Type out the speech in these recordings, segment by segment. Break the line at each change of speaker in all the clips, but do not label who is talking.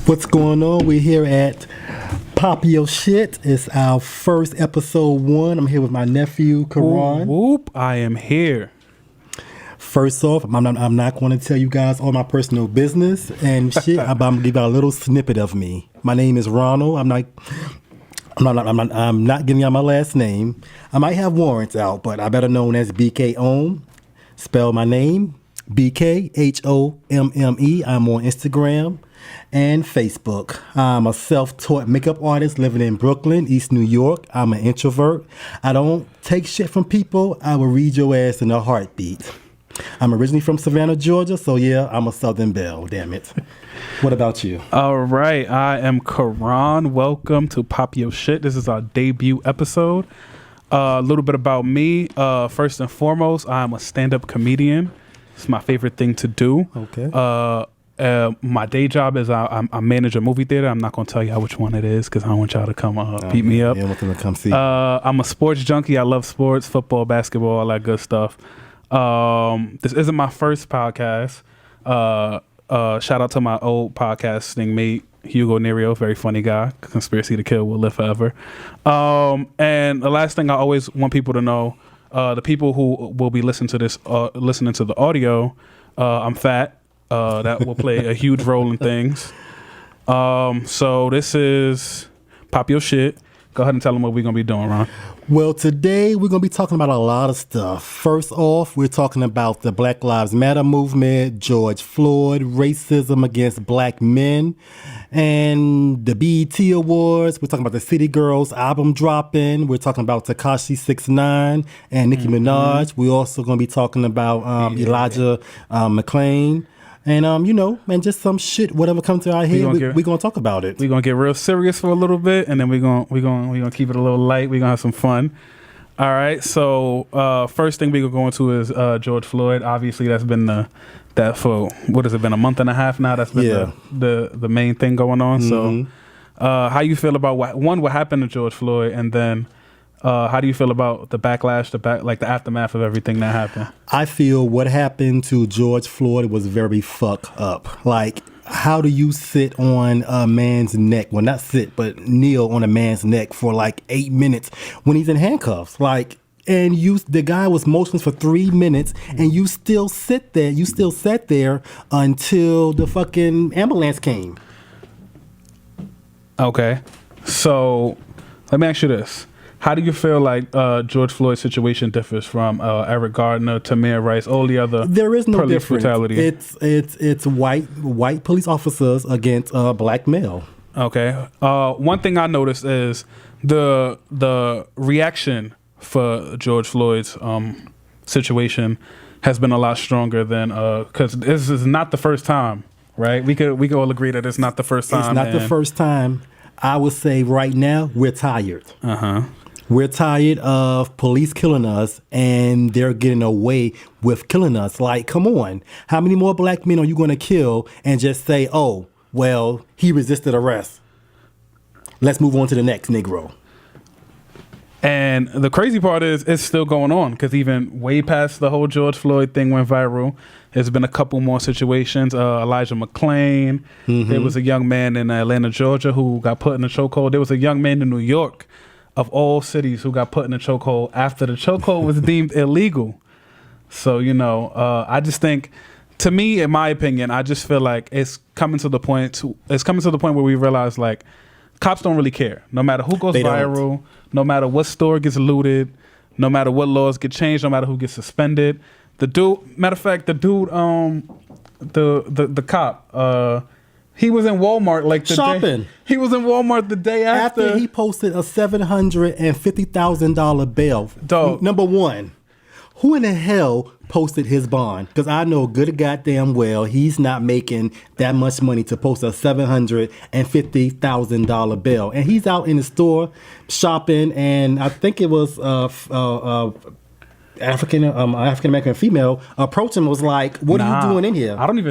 What's going on? We're here at Pop Your Shit. It's our first episode 1. I'm here with my nephew, Karan.
Whoop, I am here.
First off, I'm not going to tell you guys all my personal business and shit. I'm going to give you a little snippet of me. My name is Ronald. I'm not giving out my last name. I might have warrants out, but I better known as BK Ohm. Spell my name, BKHOMME. I'm on Instagram and Facebook. I'm a self-taught makeup artist living in Brooklyn, East New York. I'm an introvert. I don't take shit from people. I will read your ass in a heartbeat. I'm originally from Savannah, Georgia, so yeah, I'm a Southern belle, damn it. What about you?
All right, I am Karan. Welcome to Pop Your Shit. This is our debut episode. A little bit about me. First and foremost, I'm a stand-up comedian. It's my favorite thing to do.
Okay.
My day job is I manage a movie theater. I'm not going to tell y'all which one it is because I don't want y'all to come beat me up.
Yeah, I want them to come see.
I'm a sports junkie. I love sports, football, basketball, all that good stuff. This isn't my first podcast. Shout out to my old podcasting mate, Hugo Nerio, very funny guy. Conspiracy to Kill will live forever. And the last thing I always want people to know, the people who will be listening to this, listening to the audio, I'm fat. That will play a huge role in things. So this is Pop Your Shit. Go ahead and tell them what we're going to be doing, Ron.
Well, today we're going to be talking about a lot of stuff. First off, we're talking about the Black Lives Matter movement, George Floyd, racism against black men, and the BET Awards. We're talking about the City Girls album dropping. We're talking about Tekashi 6ix9ine and Nicki Minaj. We're also going to be talking about Elijah McClain. And, and just some shit, whatever comes to our head, we're going to talk about it.
We're going to get real serious for a little bit, and then we're gonna keep it a little light. We're going to have some fun. All right, so first thing we're going to go into is George Floyd. Obviously, that's been what has it been, a month and a half now? That's been the main thing going on.
Mm-hmm.
So how you feel about what happened to George Floyd, and then how do you feel about the backlash, the aftermath of everything that happened?
I feel what happened to George Floyd was very fucked up. Like, how do you sit on a man's neck? Well, not sit, but kneel on a man's neck for like 8 minutes when he's in handcuffs? Like, and the guy was motionless for 3 minutes, and you still sit there. You still sat there until the fucking ambulance came.
Okay, so let me ask you this. How do you feel like George Floyd's situation differs from Eric Gardner, Tamir Rice, all the other
There is no
police
difference.
brutality?
It's white police officers against black male.
Okay. One thing I noticed is the reaction for George Floyd's situation has been a lot stronger than because this is not the first time, right? We could all agree that it's not the first time.
It's not the first time. I would say right now we're tired. We're tired of police killing us, and they're getting away with killing us. Like, come on. How many more black men are you going to kill and just say, oh, well, he resisted arrest. Let's move on to the next Negro.
And the crazy part is it's still going on because even way past the whole George Floyd thing went viral, there's been a couple more situations. Elijah McClain. There was a young man in Atlanta, Georgia who got put in a chokehold. There was a young man in New York, of all cities, who got put in a chokehold after the chokehold was deemed illegal. So, I just think, to me, in my opinion, I just feel like it's coming to the point where we realize, like, cops don't really care. No matter who goes viral, no matter what store gets looted, no matter what laws get changed, no matter who gets suspended. The dude, the cop, he was in Walmart
shopping.
He was in Walmart the day after
he posted a $750,000 bail.
Dog.
Number one, who in the hell posted his bond? Because I know good goddamn well he's not making that much money to post a $750,000 bail, and he's out in the store shopping. And I think it was African American female approached him, was like, "What are you doing in here?"
I think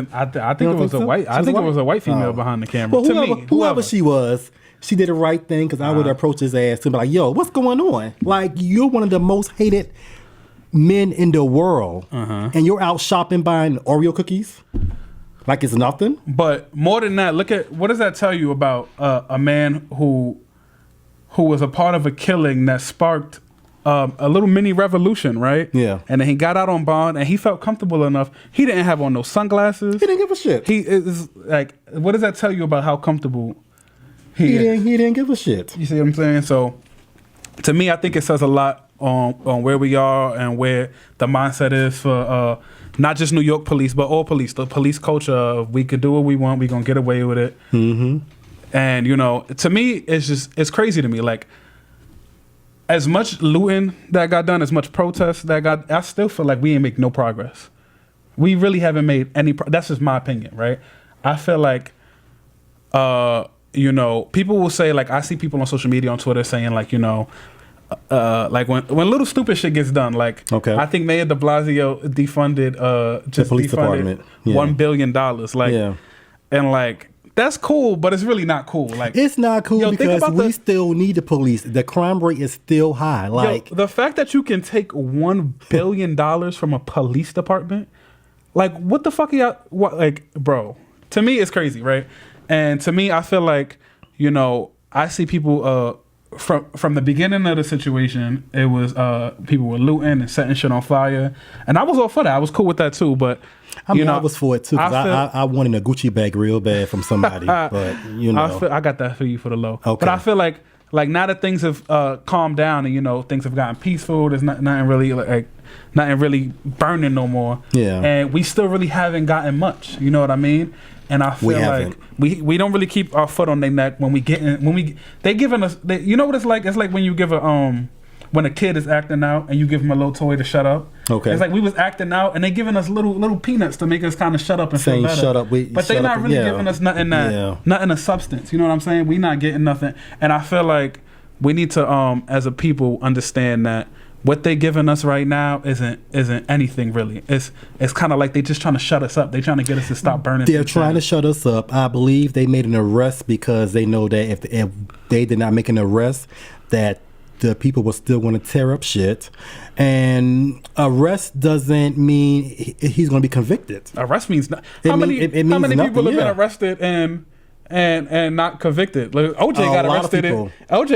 it was a white. I think it was a white female behind the camera.
Well, whoever she was, she did the right thing, because I would approach his ass to be like, "Yo, what's going on? Like, you're one of the most hated men in the world, and you're out shopping buying Oreo cookies." Like it's nothing?
But more than that, look at what does that tell you about a man who was a part of a killing that sparked a little mini revolution, right?
Yeah.
And then he got out on bond and he felt comfortable enough. He didn't have on no sunglasses.
He didn't give a shit.
He is like, what does that tell you about how comfortable he is?
He didn't give a shit.
You see what I'm saying? So to me, I think it says a lot on where we are and where the mindset is for not just New York police, but all police. The police culture of we could do what we want, we gonna get away with it. Mm-hmm. And you know, to me, it's crazy to me. Like, as much looting that got done, as much protest that I still feel like we ain't make no progress. We really haven't made any. That's just my opinion, right? I feel like, you know, people will say, like, I see people on social media, on Twitter saying, like, you know, like when little stupid shit gets done, like, okay. I think Mayor de Blasio defunded
the police department
$1 billion, like, and like. That's cool, but it's really not cool. Like,
it's not cool because we still need the police. The crime rate is still high. Like,
the fact that you can take $1 billion from a police department, like, what the fuck are y'all? What, like, bro? To me, it's crazy, right? And to me, I feel like, you know, I see people from the beginning of the situation. It was people were looting and setting shit on fire, and I was all for that. I was cool with that too, but.
I mean, I was for it too, because I wanted a Gucci bag real bad from somebody, but you know.
I got that for you for the low.
Okay.
But I feel like now that things have calmed down and, you know, things have gotten peaceful, there's nothing really burning no more.
Yeah.
And we still really haven't gotten much, you know what I mean? And I feel like we don't really keep our foot on their neck when they giving us, you know what it's like? It's like when you give when a kid is acting out and you give him a little toy to shut up.
Okay.
It's like we was acting out and they giving us little peanuts to make us kind of shut up and feel better.
Shut up.
But they not really giving us nothing of substance. You know what I'm saying? We not getting nothing. And I feel like we need to, as a people, understand that what they giving us right now isn't anything really. It's kind of like they just trying to shut us up. They trying to get us to stop burning.
They're trying to shut us up. I believe they made an arrest because they know that if they did not make an arrest, that the people were still going to tear up shit. And arrest doesn't mean he's going to be convicted.
Arrest means how many people have been arrested and not convicted? Like, OJ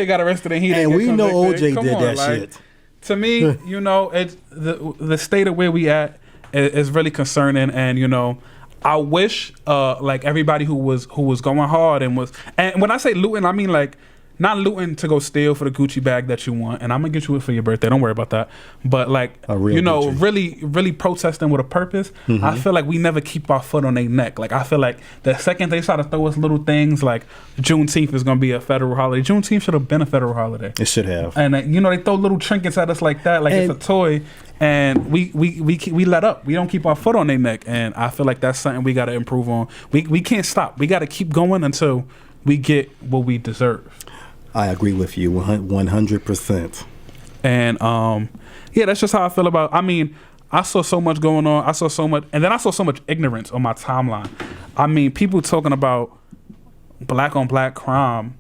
got arrested and he didn't get
we
convicted.
know OJ did that shit.
To me, you know, it's the state of where we at is really concerning. And, you know, I wish like everybody who was going hard and when I say looting, I mean like not looting to go steal for the Gucci bag that you want, and I'm gonna get you it for your birthday. Don't worry about that. But like, you know, Gucci. really protesting with a purpose. Mm-hmm. I feel like we never keep our foot on their neck. Like, I feel like the second they try to throw us little things like Juneteenth is gonna be a federal holiday. Juneteenth should have been a federal holiday.
It should have.
And you know, they throw little trinkets at us like that, like it's a toy. And we let up. We don't keep our foot on their neck. And I feel like that's something we got to improve on. We can't stop. We got to keep going until we get what we deserve.
I agree with you 100%.
And yeah, that's just how I feel about. I mean, I saw so much going on. I saw so much, and then I saw so much ignorance on my timeline. I mean, people talking about black on black crime.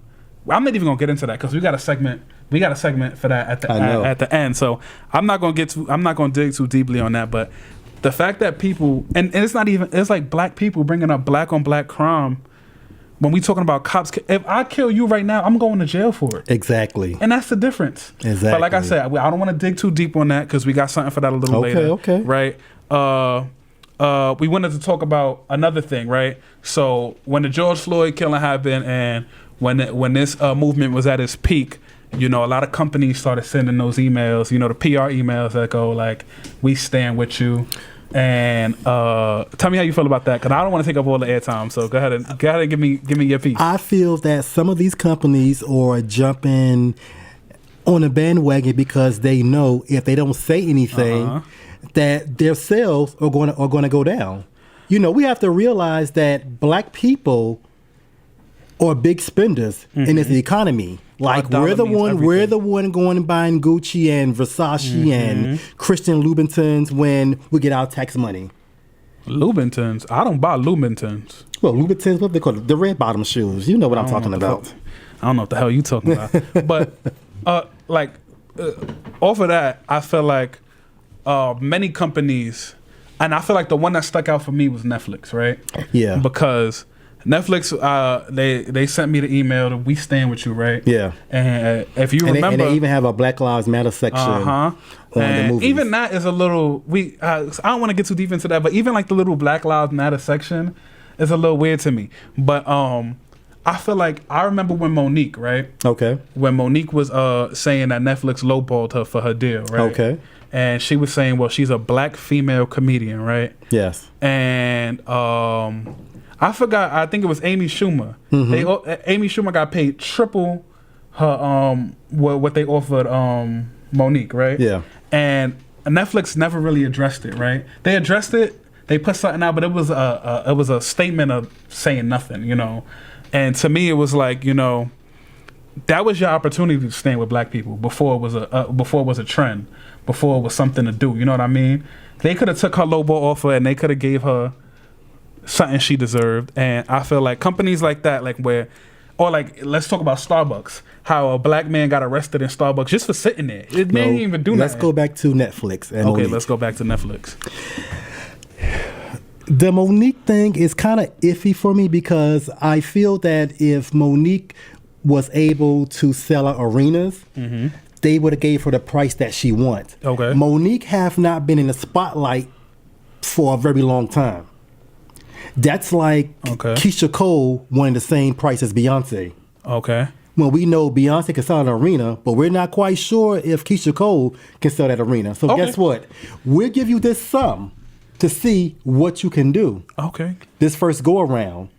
I'm not even gonna get into that because we got a segment for that at the end. So I'm not gonna dig too deeply on that. But the fact that people and it's not even, it's like black people bringing up black on black crime. When we talking about cops, if I kill you right now, I'm going to jail for it.
Exactly.
And that's the difference.
Exactly.
But like I said, I don't want to dig too deep on that because we got something for that a little later.
Okay.
Right? We wanted to talk about another thing, right? So when the George Floyd killing happened and when this movement was at its peak, you know, a lot of companies started sending those emails, you know, the PR emails that go like, we stand with you. And tell me how you feel about that, because I don't want to take up all the airtime. So go ahead and give me your piece.
I feel that some of these companies are jumping on a bandwagon because they know if they don't say anything, that their sales are going to go down. You know, we have to realize that black people are big spenders in this economy. Like we're the one going and buying Gucci and Versace and Christian Louboutins when we get our tax money.
Louboutins? I don't buy Louboutins.
Well, Louboutins, what they call it, the red bottom shoes. You know what I'm talking about.
I don't know what the hell you talking about. But off of that, I feel like many companies and I feel like the one that stuck out for me was Netflix, right?
Yeah.
Because Netflix, they sent me the email that we stand with you, right?
Yeah.
And if you remember,
and they even have a Black Lives Matter section on the movies.
Even that is a little I don't want to get too deep into that, but even like the little Black Lives Matter section is a little weird to me. But I feel like I remember when Monique, right?
Okay.
When Monique was saying that Netflix lowballed her for her deal, right?
Okay.
And she was saying, well, she's a black female comedian, right?
Yes.
And I forgot. I think it was Amy Schumer. Amy Schumer got paid triple her what they offered Monique, right?
Yeah.
And Netflix never really addressed it, right? They addressed it. They put something out, but it was a statement of saying nothing, you know. And to me, it was like, you know, that was your opportunity to stand with black people before it was a trend, before it was something to do. You know what I mean? They could have took her lowball offer and they could have gave her something she deserved. And I feel like companies like that, like or like, let's talk about Starbucks. How a black man got arrested in Starbucks just for sitting there. It didn't even do nothing.
Let's go back to Netflix. And
okay,
Monique.
let's go back to Netflix.
The Monique thing is kind of iffy for me because I feel that if Monique was able to sell out arenas, they would have gave her the price that she wants.
Okay.
Monique have not been in the spotlight for a very long time. That's like Keisha Cole wanting the same price as Beyonce.
Okay.
Well, we know Beyonce can sell an arena, but we're not quite sure if Keisha Cole can sell that arena. So guess what? We'll give you this sum to see what you can do.
Okay.
This first go around.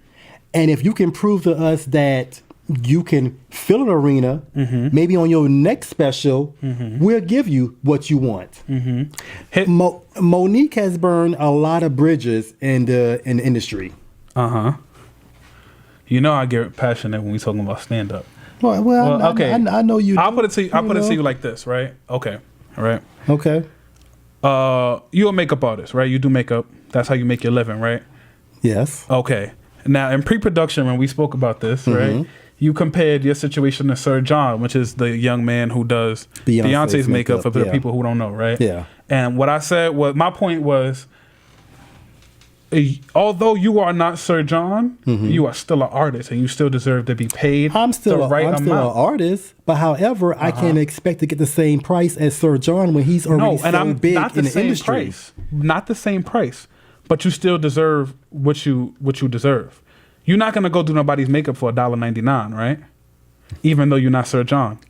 And if you can prove to us that you can fill an arena, maybe on your next special, we'll give you what you want. Monique has burned a lot of bridges in the industry.
You know I get passionate when we talking about stand up.
Well, okay. I know you.
I'll put it to you. I'll put it to you like this, right? Okay. All right.
Okay.
You're a makeup artist, right? You do makeup. That's how you make your living, right?
Yes.
Okay. Now, in pre-production, when we spoke about this, right, you compared your situation to Sir John, which is the young man who does Beyonce's makeup for the people who don't know, right?
Yeah.
And what I said was, my point was, although you are not Sir John, you are still an artist and you still deserve to be paid
I'm still an artist, but however, I can't expect to get the same price as Sir John when he's already big in the industry.
Not the same price, but you still deserve what you deserve. You're not gonna go do nobody's makeup for $1.99, right? Even though you're not Sir John.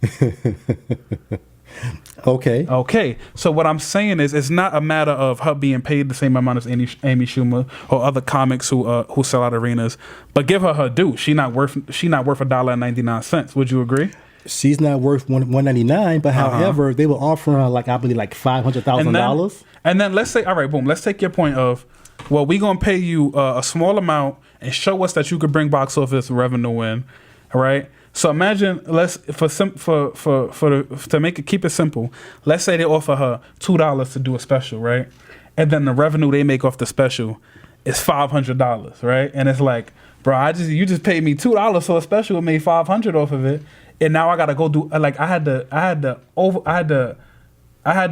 Okay. So what I'm saying is, it's not a matter of her being paid the same amount as Amy Schumer or other comics who sell out arenas, but give her her due. She's not worth $1.99. Would you agree?
She's not worth $1.99, but however, they were offering her like $500,000.
And then let's say, all right, boom. Let's take your point of, well, we gonna pay you a small amount and show us that you could bring box office revenue in, all right? So imagine, keep it simple. Let's say they offer her $2 to do a special, right? And then the revenue they make off the special is $500, right? And it's like, bro, you just paid me $2 so a special made $500 off of it, and now I gotta go do like I had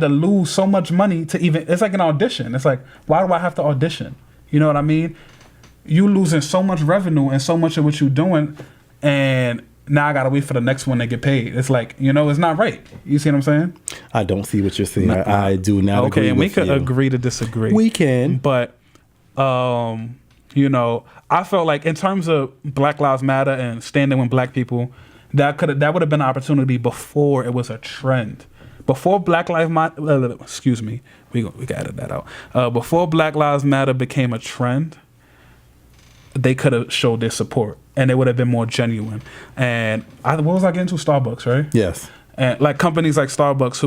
to lose so much money to even. It's like an audition. It's like, why do I have to audition? You know what I mean? You losing so much revenue and so much of what you're doing, and now I gotta wait for the next one to get paid. It's like, you know, it's not right. You see what I'm saying?
I don't see what you're saying. I do not agree with you.
Okay, and we could agree to disagree.
We can.
But, you know, I felt like in terms of Black Lives Matter and standing with black people, that would have been an opportunity before it was a trend. Before Black Lives Matter, excuse me, we can edit that out. Before Black Lives Matter became a trend, they could have showed their support, and it would have been more genuine. And what was I getting to? Starbucks, right?
Yes. And
like companies like Starbucks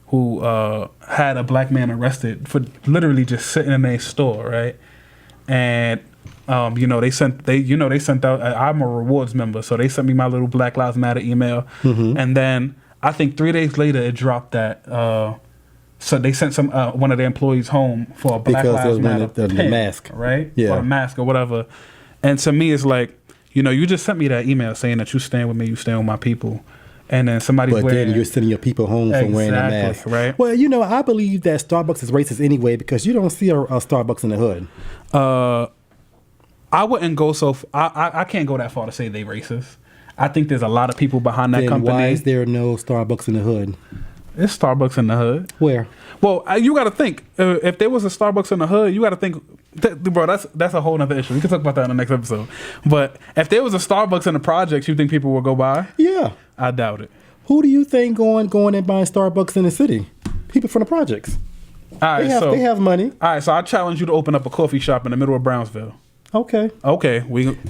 who had a black man arrested for literally just sitting in a store, right? And you know, they sent out. I'm a rewards member, so they sent me my little Black Lives Matter email, and then I think 3 days later it dropped that. So they sent one of their employees home for a Black Lives Matter pin,
the mask,
right?
Yeah,
or a mask or whatever. And to me, it's like, you know, you just sent me that email saying that you stand with me, you stand with my people, and then somebody's
But
wearing.
then you're sending your people home from wearing a mask.
Right?
Well, I believe that Starbucks is racist anyway because you don't see a Starbucks in the hood.
I wouldn't go I can't go that far to say they racist. I think there's a lot of people behind that
Then
company.
why is there no Starbucks in the hood?
It's Starbucks in the hood.
Where?
Well, you got to think. If there was a Starbucks in the hood, you got to think, bro. That's a whole nother issue. We can talk about that in the next episode. But if there was a Starbucks in the projects, you think people would go by?
Yeah.
I doubt it.
Who do you think going and buying Starbucks in the city? People from the projects.
All right,
They have money.
All right, so I challenge you to open up a coffee shop in the middle of Brownsville.
Okay.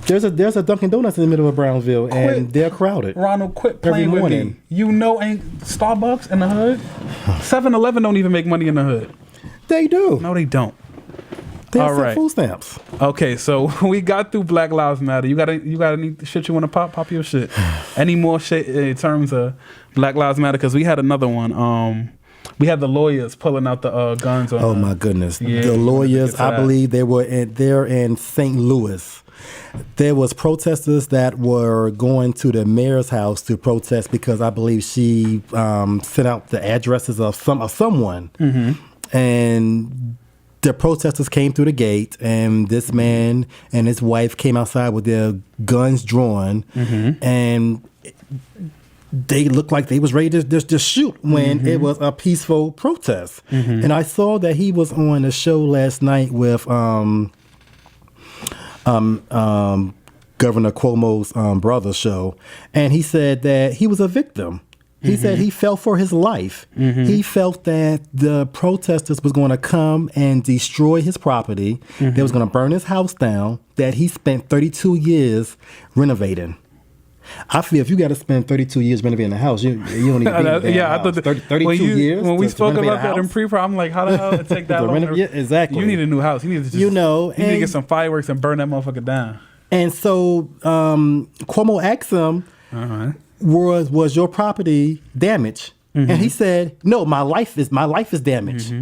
There's a Dunkin' Donuts in the middle of Brownsville, and they're crowded.
Ronald, quit playing
Every
with
morning.
me. Ain't Starbucks in the hood? 7-Eleven don't even make money in the hood.
They do.
No, they don't.
They
All
sell
right.
food stamps.
Okay, so we got through Black Lives Matter. You got any shit you want to pop your shit? Any more shit in terms of Black Lives Matter? Because we had another one. We had the lawyers pulling out the guns on.
Oh my goodness!
Yeah,
the lawyers, I
that.
believe they were there in St. Louis. There was protesters that were going to the mayor's house to protest because I believe she sent out the addresses of someone, and the protesters came through the gate, and this man and his wife came outside with their guns drawn, and they looked like they was ready to just shoot when it was a peaceful protest. And I saw that he was on a show last night with Governor Cuomo's brother show, and he said that he was a victim. He said he felt for his life. He felt that the protesters was going to come and destroy his property. They was going to burn his house down that he spent 32 years renovating. I feel if you got to spend 32 years renovating a house, you don't even be
I thought
32 years.
When we spoke about that in pre-pro, I'm like, how the hell it take that long?
Yeah, exactly.
You need a new house. You need to just, you need to get some fireworks and burn that motherfucker down.
And so Cuomo asked him, was your property damaged? And he said, no, my life is damaged.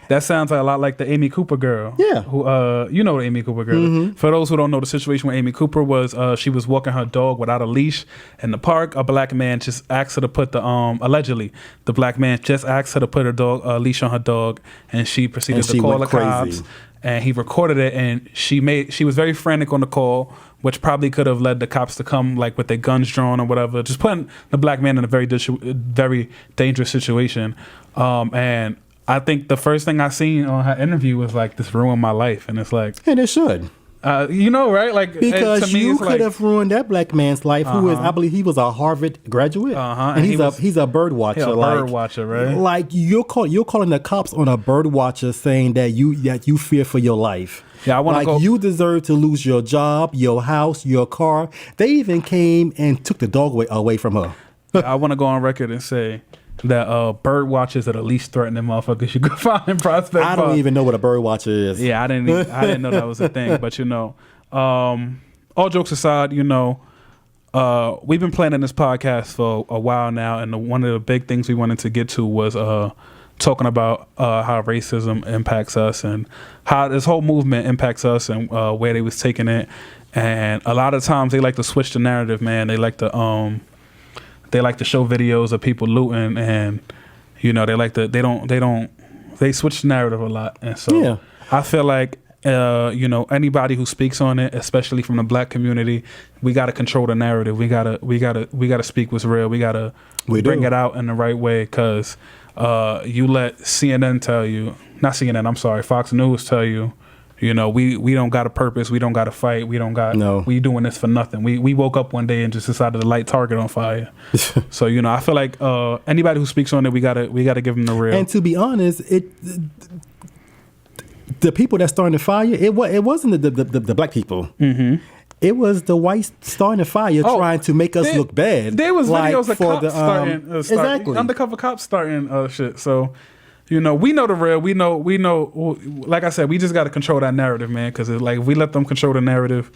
That sounds a lot like the Amy Cooper girl.
Yeah.
Who you know the Amy Cooper girl. For those who don't know, the situation with Amy Cooper was she was walking her dog without a leash in the park. A black man just asked her to put allegedly the black man just asked her to put her dog leash on her dog, and she proceeded to call the cops. And he recorded it, and she was very frantic on the call, which probably could have led the cops to come like with their guns drawn or whatever, just putting the black man in a very dangerous situation. And I think the first thing I seen on her interview was like, "This ruined my life," and it's like,
and it should.
Right? Like
because
to me,
you could have ruined that black man's life. Who is, I believe, he was a Harvard graduate, and he's a bird watcher.
Yeah, bird watcher, right?
Like you're calling the cops on a bird watcher, saying that you fear for your life.
Yeah, I want to go.
You deserve to lose your job, your house, your car. They even came and took the dog away from her.
I want to go on record and say that bird watchers are the least threatening motherfuckers you could find in Prospect
I don't even know what a bird watcher is.
Yeah, I didn't know that was a thing. But all jokes aside, we've been planning this podcast for a while now, and one of the big things we wanted to get to was talking about how racism impacts us and how this whole movement impacts us and where they was taking it. And a lot of times they like to switch the narrative, man. They like to show videos of people looting, and they switch the narrative a lot. And so I feel like anybody who speaks on it, especially from the black community, we got to control the narrative. We gotta speak what's real. We gotta bring it out in the right way, because you let CNN tell you, not CNN, I'm sorry, Fox News tell you, we don't got a purpose, we don't got to fight, we doing this for nothing. We woke up one day and just decided to light Target on fire. So I feel like anybody who speaks on it, we gotta give them the real.
And to be honest, the people that started the fire, it wasn't the black people. It was the whites starting the fire, trying to make us look bad.
There was videos of cops starting
exactly
undercover cops starting shit. So we know the real. We know. Like I said, we just got to control that narrative, man. Because like if we let them control the narrative,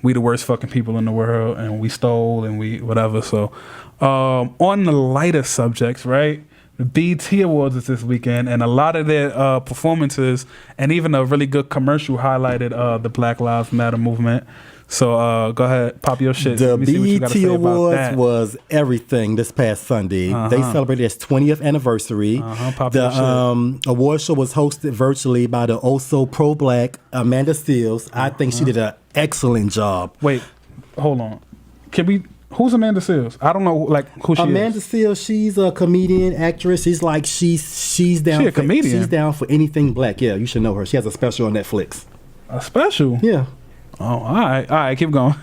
we the worst fucking people in the world, and we stole and we whatever. So on the lighter subjects, right? The BET Awards is this weekend, and a lot of their performances and even a really good commercial highlighted the Black Lives Matter movement. So go ahead, pop your shit.
The
Let me see what you gotta
BET
say about
Awards
that.
was everything this past Sunday. They celebrated its 20th anniversary.
Pop your shit.
The award show was hosted virtually by the also pro-black Amanda Seales. I think she did an excellent job.
Wait, hold on. Who's Amanda Seales? I don't know like who she
Amanda
is.
Seales, she's a comedian, actress. She's like she's down.
She a comedian?
She's down for anything black. Yeah, you should know her. She has a special on Netflix.
A special?
Yeah.
Oh, all right, keep going.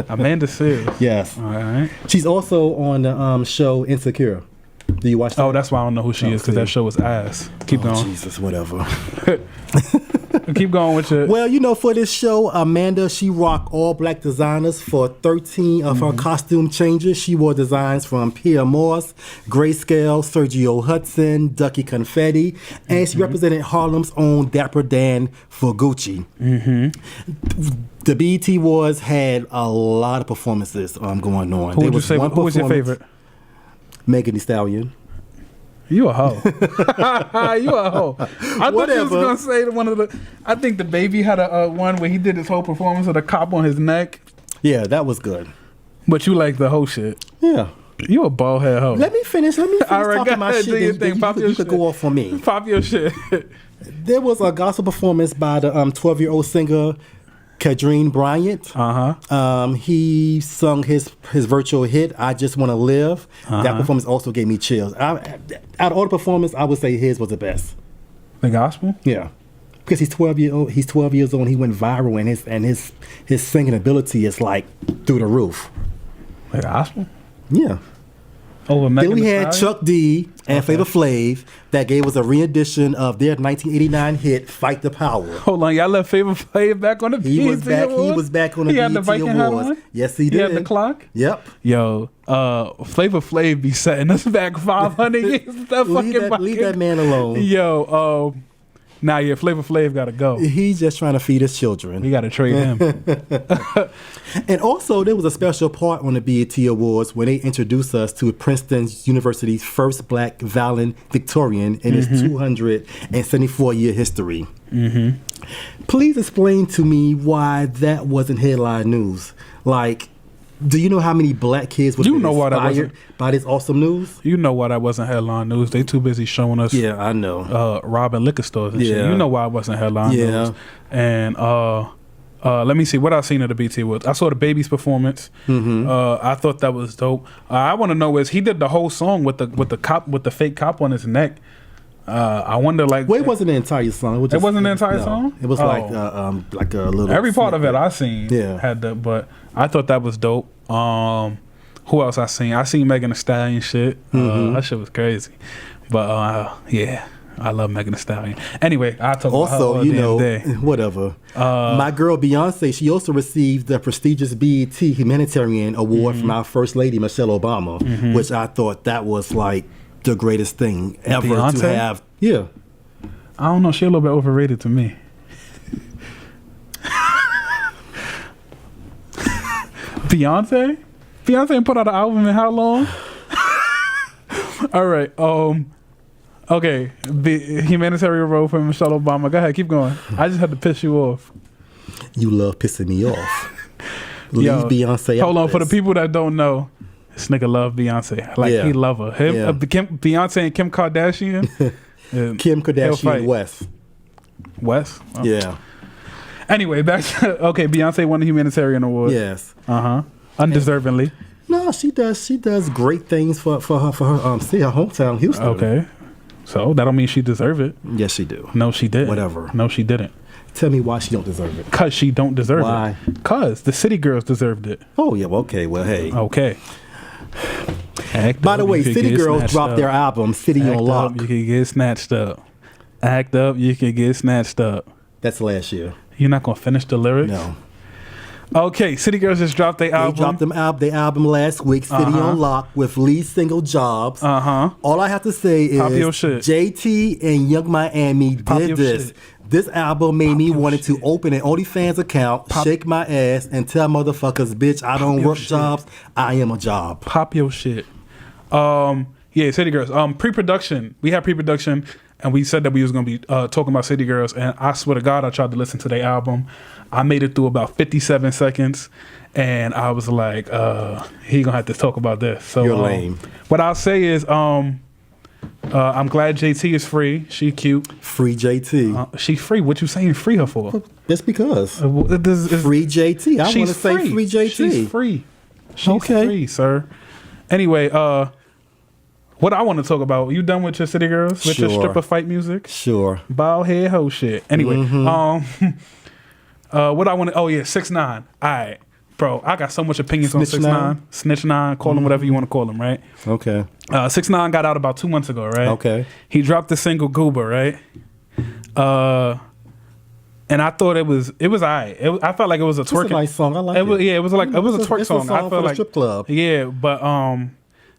Amanda Seales.
Yes.
All right.
She's also on the show Insecure. Do you watch that?
Oh, that's why I don't know who she is, because that show was ass. Keep going.
Jesus, whatever.
Keep going with your...
Well, for this show, Amanda, she rocked all black designers for 13 of her costume changes. She wore designs from Pierre Morse, Grayscale, Sergio Hudson, Ducky Confetti, and she represented Harlem's own Dapper Dan for Gucci. The BET Awards had a lot of performances going on.
Who was your favorite?
Megan Thee Stallion.
You a hoe. You a hoe. I thought you was gonna say one of the. I think the baby had a one where he did his whole performance with a cop on his neck.
Yeah, that was good.
But you like the whole shit.
Yeah.
You a bald head hoe.
Let me finish
All right,
talking my
ahead,
shit.
do your thing. Pop your
You could
shit.
go off on me.
Pop your shit.
There was a gospel performance by the 12-year-old singer Kadreen Bryant. He sung his virtual hit, I Just Want to Live. That performance also gave me chills. Out of all the performance, I would say his was the best.
The gospel?
Yeah. Because he's 12 years old. He's 12 years old and he went viral, and his singing ability is like through the roof.
The gospel?
Yeah.
Over Megan
Then we
Thee
had
Stallion?
Chuck D and Flavor Flav that gave us a rendition of their 1989 hit "Fight the Power."
Hold on, y'all left Flavor Flav back on the
He was
BET
back. He
Awards?
was back on the
He had the
BET
Viking hat
Awards.
on?
Yes, he
He
did.
had the clock?
Yep.
Yo, Flavor Flav be setting us back 500 years.
Leave that man alone.
Yo, Flavor Flav gotta go.
He's just trying to feed his children.
We gotta trade him.
And also, there was a special part on the BET Awards when they introduced us to Princeton University's first black valedictorian in its 274-year history. Please explain to me why that wasn't headline news. Like, do you know how many black kids were inspired by this awesome news?
You know why that wasn't headline news. They too busy showing us
Yeah, I know.
robbing liquor stores and shit.
Yeah.
You know why it wasn't headline news. And let me see what I seen at the BT was. I saw the baby's performance. I thought that was dope. I want to know is he did the whole song with the fake cop on his neck. I wonder like.
Well, it wasn't the entire song.
It wasn't the entire song.
It was like a little.
Every part of it I seen
Yeah.
had the, but I thought that was dope. Who else I seen? I seen Megan Thee Stallion shit. That shit was crazy. But yeah. I love Megan Thee Stallion. Anyway, I talk about her all damn day.
Whatever. My girl Beyonce, she also received the prestigious BET Humanitarian Award from our First Lady, Michelle Obama, which I thought that was like the greatest thing ever
Beyonce?
to have. Yeah.
I don't know. She a little bit overrated to me. Beyonce? Beyonce ain't put out an album in how long? All right. Okay. The humanitarian role for Michelle Obama. Go ahead. Keep going. I just had to piss you off.
You love pissing me off. Leave
Yo,
Beyonce out
hold on.
this.
For the people that don't know, this nigga love Beyonce. Like,
Yeah.
he love her. Him,
Yeah.
Beyonce and Kim Kardashian.
Kim
They'll
Kardashian
fight.
West.
West? Oh.
Yeah.
Anyway, back to, Beyonce won the humanitarian award.
Yes.
Undeservingly.
No, she does. She does great things for her hometown, Houston.
Okay. So that don't mean she deserve it.
Yes, she do.
No, she didn't.
Whatever.
No, she didn't.
Tell me why she don't deserve it.
Cause she don't deserve
Why?
it. Cause the City Girls deserved it.
Oh yeah. Well, okay. Well, hey.
Okay.
By the way, City Girls dropped their album "City on Lock."
You can get snatched up. Act up. You can get snatched up.
That's last year.
You're not gonna finish the lyrics.
No.
Okay, City Girls just dropped their album.
They dropped their album last week, City on Lock, with lead single Jobs. All I have to say is
Pop your shit.
JT and Young Miami
Pop
did
your
this.
shit.
This album made me
your
wanted to
shit.
open an OnlyFans account, shake my ass, and tell motherfuckers, bitch, I don't
your
work
shit.
jobs, I am a job.
Pop your shit. Yeah, City Girls. Pre-production. We had pre-production and we said that we was gonna be talking about City Girls, and I swear to God, I tried to listen to their album. I made it through about 57 seconds, and I was like, he gonna have to talk about this. So
you're lame.
What I'll say is, I'm glad JT is free. She cute.
Free JT.
She free. What you saying free her for?
Just because.
Free
JT. I want to say free JT.
She's free. She's free, sir. Anyway, what I want to talk about, you done with your City Girls? With your stripper fight music?
Sure.
Bald head hoe shit. Anyway, what I want to, 6ix9ine. All right, bro, I got so much opinions on 6ix9ine. Snitch 9, call him whatever you want to call him, right?
Okay.
6ix9ine got out about 2 months ago, right?
Okay.
He dropped the single Goober, right? And I thought it was all right. I felt like it was a twerking.
It's a nice song. I like it.
Yeah, it was a twerk song.
I felt like strip club.
Yeah, but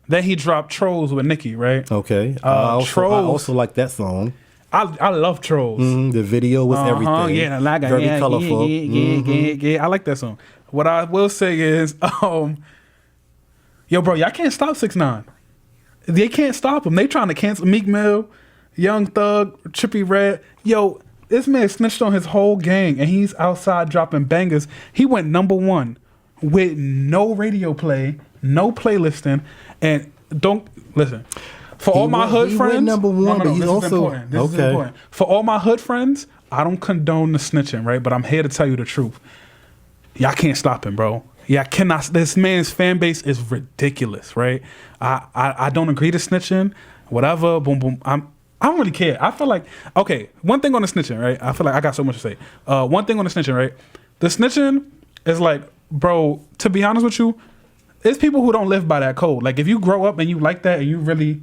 then he dropped Trolls with Nicki, right?
Okay. I
Trolls.
also like that song.
I love Trolls.
The video was everything.
Yeah, like
very colorful.
Yeah. I like that song. What I will say is, yo, bro, y'all can't stop 6ix9ine. They can't stop him. They trying to cancel Meek Mill, Young Thug, Trippie Redd. Yo, this man snitched on his whole gang, and he's outside dropping bangers. He went #1 with no radio play, no playlisting, and don't listen. For all my hood friends,
#1, but he's also
This is important. For all my hood friends, I don't condone the snitching, right? But I'm here to tell you the truth. Y'all can't stop him, bro. Yeah, cannot. This man's fan base is ridiculous, right? I don't agree to snitching. Whatever. Boom, boom. I don't really care. I feel like, okay, one thing on the snitching, right? I feel like I got so much to say. One thing on the snitching, right? The snitching is like, bro, to be honest with you, it's people who don't live by that code. Like, if you grow up and you like that and you really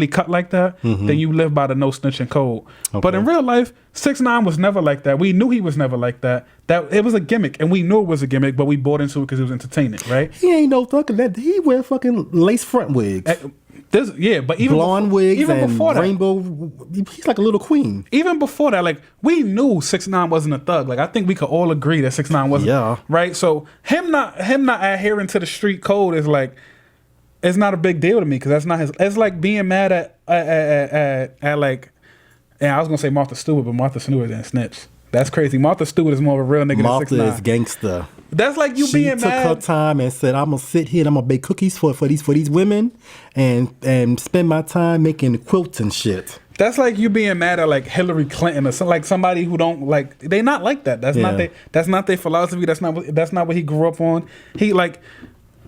cut like that, then you live by the no snitching code. Okay. But in real life, 6ix9ine was never like that. We knew he was never like that. That it was a gimmick, and we knew it was a gimmick, but we bought into it because it was entertaining, right?
He ain't no fucking that. He wear fucking lace front wigs.
But even
blonde wigs, even and before that, rainbow. He's like a little queen.
Even before that, like, we knew 6ix9ine wasn't a thug. Like, I think we could all agree that 6ix9ine wasn't. Yeah. Right. So him not adhering to the street code is like, it's not a big deal to me because that's not his. It's like being mad at like, and I was gonna say Martha Stewart, but Martha Stewart didn't snitch. That's crazy. Martha Stewart is more of a real nigga
Martha
than 6ix9ine.
is gangster.
That's like you being mad. She took
her time and said, "I'm gonna sit here and I'm gonna bake cookies for these women and spend my time making quilts and shit."
That's like you being mad at like Hillary Clinton or like somebody who don't like. They not like that. That's not their philosophy. That's not what he grew up on. He like,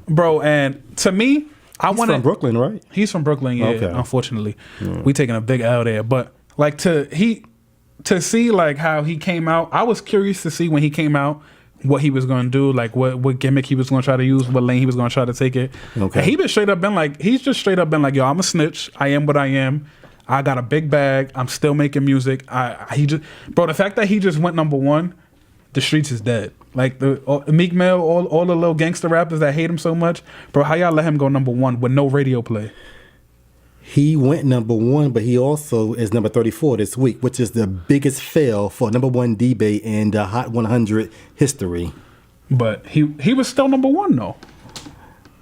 bro. And to me,
He's from Brooklyn, right?
He's from Brooklyn. Yeah. Okay. Unfortunately, we taking a big L there. But like to see like how he came out, I was curious to see when he came out what he was going to do, like what gimmick he was going to try to use, what lane he was going to try to take it. Okay. And he's just straight up been like, yo, I'm a snitch. I am what I am. I got a big bag. I'm still making music. The fact that he just went #1, the streets is dead. Like the Meek Mill, all the little gangster rappers that hate him so much, bro. How y'all let him go #1 with no radio play?
He went #1, but he also is number 34 this week, which is the biggest fail for #1 debate in the Hot 100 history.
But he was still #1 though.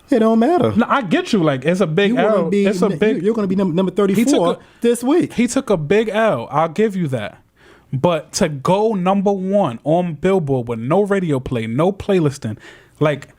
It don't matter.
No, I get you. Like, it's a big L. You're
going to be number 34 this week.
He took a big L. I'll give you that. But to go #1 on Billboard with no radio play, no playlisting, like,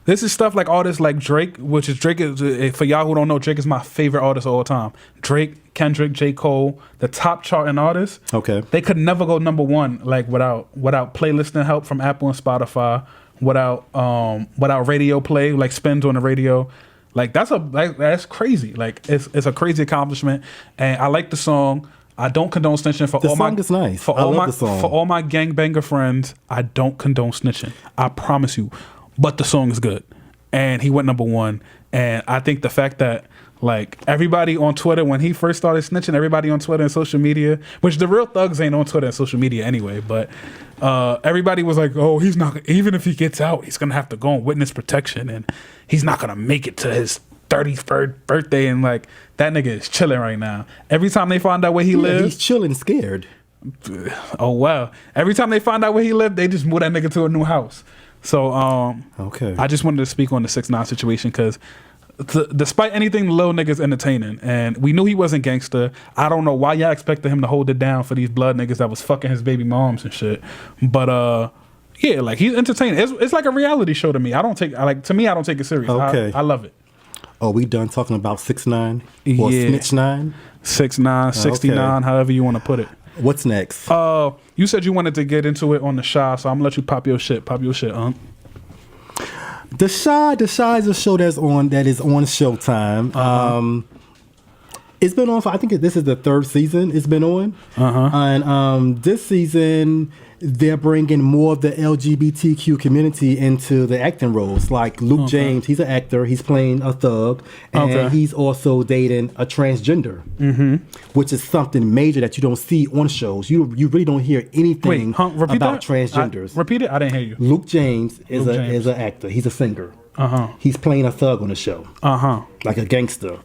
this is stuff like artists like Drake, Drake is, for y'all who don't know, Drake is my favorite artist of all time. Drake, Kendrick, J. Cole, the top charting artists. Okay. They could never go #1 like without playlisting help from Apple and Spotify, without radio play, like spins on the radio. Like that's crazy. Like it's a crazy accomplishment. And I like the song. I don't condone snitching for all my. The song is nice. I love the song. For all my gangbanger friends, I don't condone snitching. I promise you. But the song is good, and he went #1. And I think the fact that like everybody on Twitter, when he first started snitching, everybody on Twitter and social media, which the real thugs ain't on Twitter and social media anyway, but everybody was like, "Oh, he's not. Even if he gets out, he's gonna have to go on witness protection, and he's not gonna make it to his 33rd birthday." And like that nigga is chilling right now. Every time they find out where he lives,
he's chilling, scared.
Oh wow! Every time they find out where he lived, they just move that nigga to a new house. So okay, I just wanted to speak on the 6ix9ine situation because despite anything, the little nigga's entertaining, and we knew he wasn't gangster. I don't know why y'all expected him to hold it down for these blood niggas that was fucking his baby moms and shit. But yeah, like he's entertaining. It's like a reality show to me. I don't take it serious.
Okay.
I love it.
Oh, we done talking about 6ix9ine or Snitch 9?
6ix9ine, 69, however you want to put it.
What's next?
You said you wanted to get into it on the Shy, so I'm gonna let you pop your shit. Pop your shit,
The Shy is a show that is on Showtime. It's been on for, I think this is the 3rd season it's been on. And this season they're bringing more of the LGBTQ community into the acting roles. Like Luke James, he's an actor. He's playing a thug, and he's also dating a transgender, which is something major that you don't see on shows. You really don't hear anything about transgenders.
Repeat it. I didn't hear you.
Luke James is an actor. He's a singer. He's playing a thug on the show, like a gangster.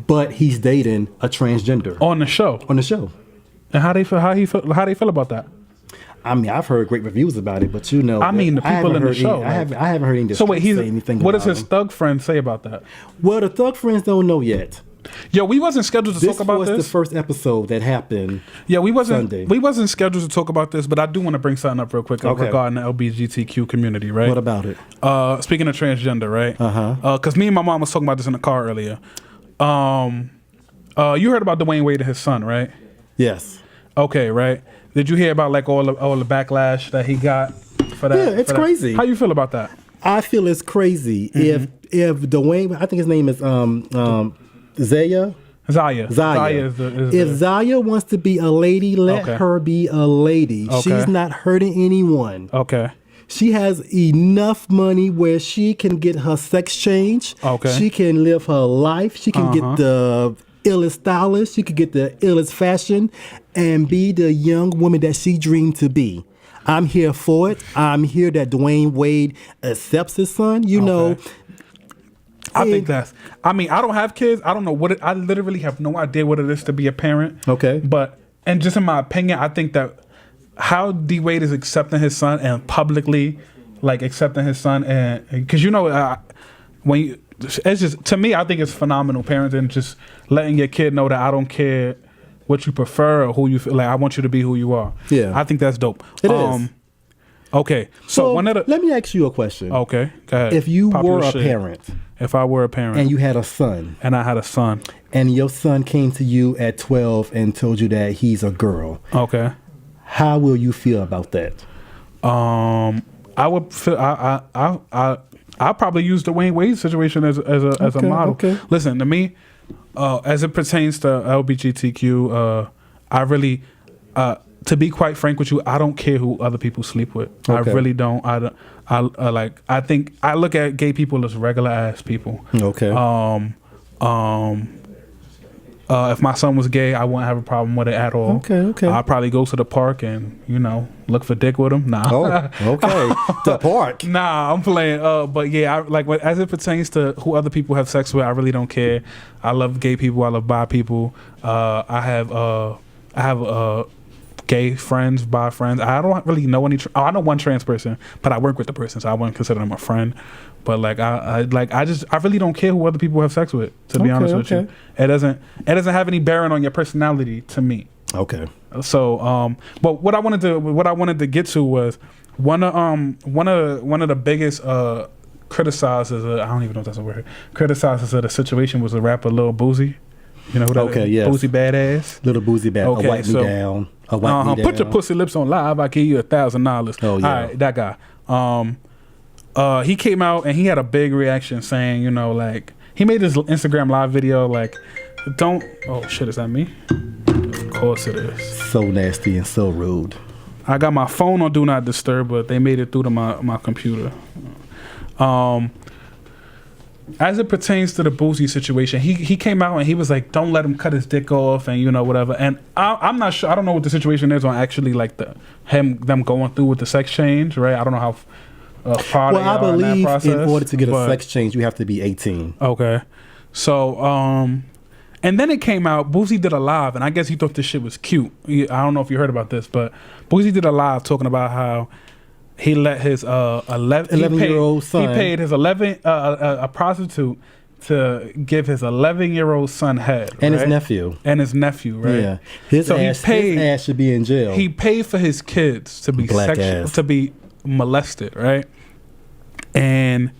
But he's dating a transgender
on the show. And how they feel about that?
I mean, I've heard great reviews about it, but the people in the show. I haven't heard any.
So wait, say anything. What does his thug friends say about that?
Well, the thug friends don't know yet.
Yo, we wasn't scheduled to talk about this.
This was the first episode that happened.
Yeah, we wasn't
Sunday.
Scheduled to talk about this, but I do want to bring something up real quick regarding the LGBTQ community, right?
What about it?
Speaking of transgender, right? Because me and my mom was talking about this in the car earlier. You heard about Dwayne Wade and his son, right?
Yes.
Okay, right. Did you hear about like all the backlash that he got for that?
Yeah, it's crazy.
How you feel about that?
I feel it's crazy. If Dwayne, I think his name is Zaya. If Zaya wants to be a lady, let her be a lady. She's not hurting anyone.
Okay.
She has enough money where she can get her sex change. Okay. She can live her life. She can get the illest stylist. She could get the illest fashion and be the young woman that she dreamed to be. I'm here for it. I'm here that Dwayne Wade accepts his son. You know.
I think I don't have kids. I don't know I literally have no idea what it is to be a parent. Okay. And just in my opinion, I think that how D Wade is accepting his son and publicly like accepting his son, and because it's just, to me, I think it's phenomenal parenting, just letting your kid know that I don't care what you prefer or who you feel like. I want you to be who you are. Yeah, I think that's dope.
It is.
Okay, so let
me ask you a question.
Okay, go ahead.
If you were a parent,
if I were a parent,
and you had a son,
and I had a son,
and your son came to you at 12 and told you that he's a girl, okay, how will you feel about that?
I would feel I probably use the Dwayne Wade situation as a model. Okay. Listen, to me, as it pertains to LGBTQ, I really, to be quite frank with you, I don't care who other people sleep with. Okay. I really don't. I think I look at gay people as regular ass people. Okay. If my son was gay, I wouldn't have a problem with it at all. Okay. I'd probably go to the park and, look for dick with him. Nah.
Oh, okay. The park.
Nah, I'm playing. But yeah, as it pertains to who other people have sex with, I really don't care. I love gay people. I love bi people. I have gay friends, bi friends. I don't really know any. I know one trans person, but I work with the person, so I wouldn't consider them a friend. But I really don't care who other people have sex with. To be honest with you, it doesn't have any bearing on your personality to me. Okay. So, but what I wanted to get to was one of the biggest criticizers. I don't even know if that's a word. Criticizers of the situation was the rapper Lil Boosie. You know who that is? Yes. Boosie Badass.
Little Boosie Badass. Okay, wipe me down. Wipe me down.
Put your pussy lips on live. I give you $1,000. Oh yeah. All right, that guy. He came out and he had a big reaction saying, he made this Instagram live video oh shit, is that me? Of course it is.
So nasty and so rude.
I got my phone on Do Not Disturb, but they made it through to my computer. As it pertains to the Boosie situation, he came out and he was like, don't let him cut his dick off and whatever. And I'm not sure. I don't know what the situation is on actually like them going through with the sex change, right? I don't know how far they are in that process.
In order to get a sex change, you have to be 18.
Okay. So, and then it came out, Boosie did a live, and I guess he thought this shit was cute. I don't know if you heard about this, but Boosie did a live talking about how he let his 11-year-old son. He paid his a prostitute to give his 11-year-old son head.
And
right?
his nephew.
And his nephew, right?
Yeah. His ass should be in jail.
He paid for his kids to be to be molested, right? And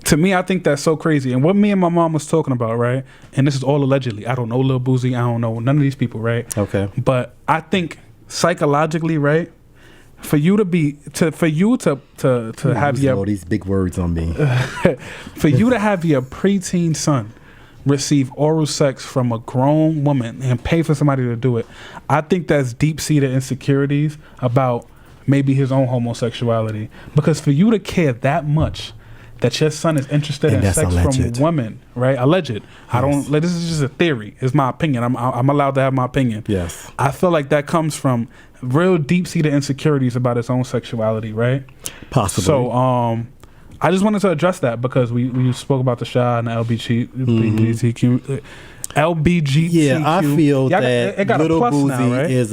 to me, I think that's so crazy. And what me and my mom was talking about, right? And this is all allegedly. I don't know Lil Boosie. I don't know none of these people, right?
Okay.
But I think psychologically, right? For you to have your
all these big words on me.
For you to have your preteen son receive oral sex from a grown woman and pay for somebody to do it, I think that's deep-seated insecurities about maybe his own homosexuality. Because for you to care that much that your son is interested in sex from women, right? Alleged. Yes. I don't. Like, this is just a theory. It's my opinion. I'm allowed to have my opinion.
Yes.
I feel like that comes from real deep-seated insecurities about his own sexuality, right?
Possibly.
So, I just wanted to address that because we spoke about the Shah and the LGBTQ. LBGTQ.
Yeah, I feel that
it got
Lil
a plus
Boosie
now, right?
is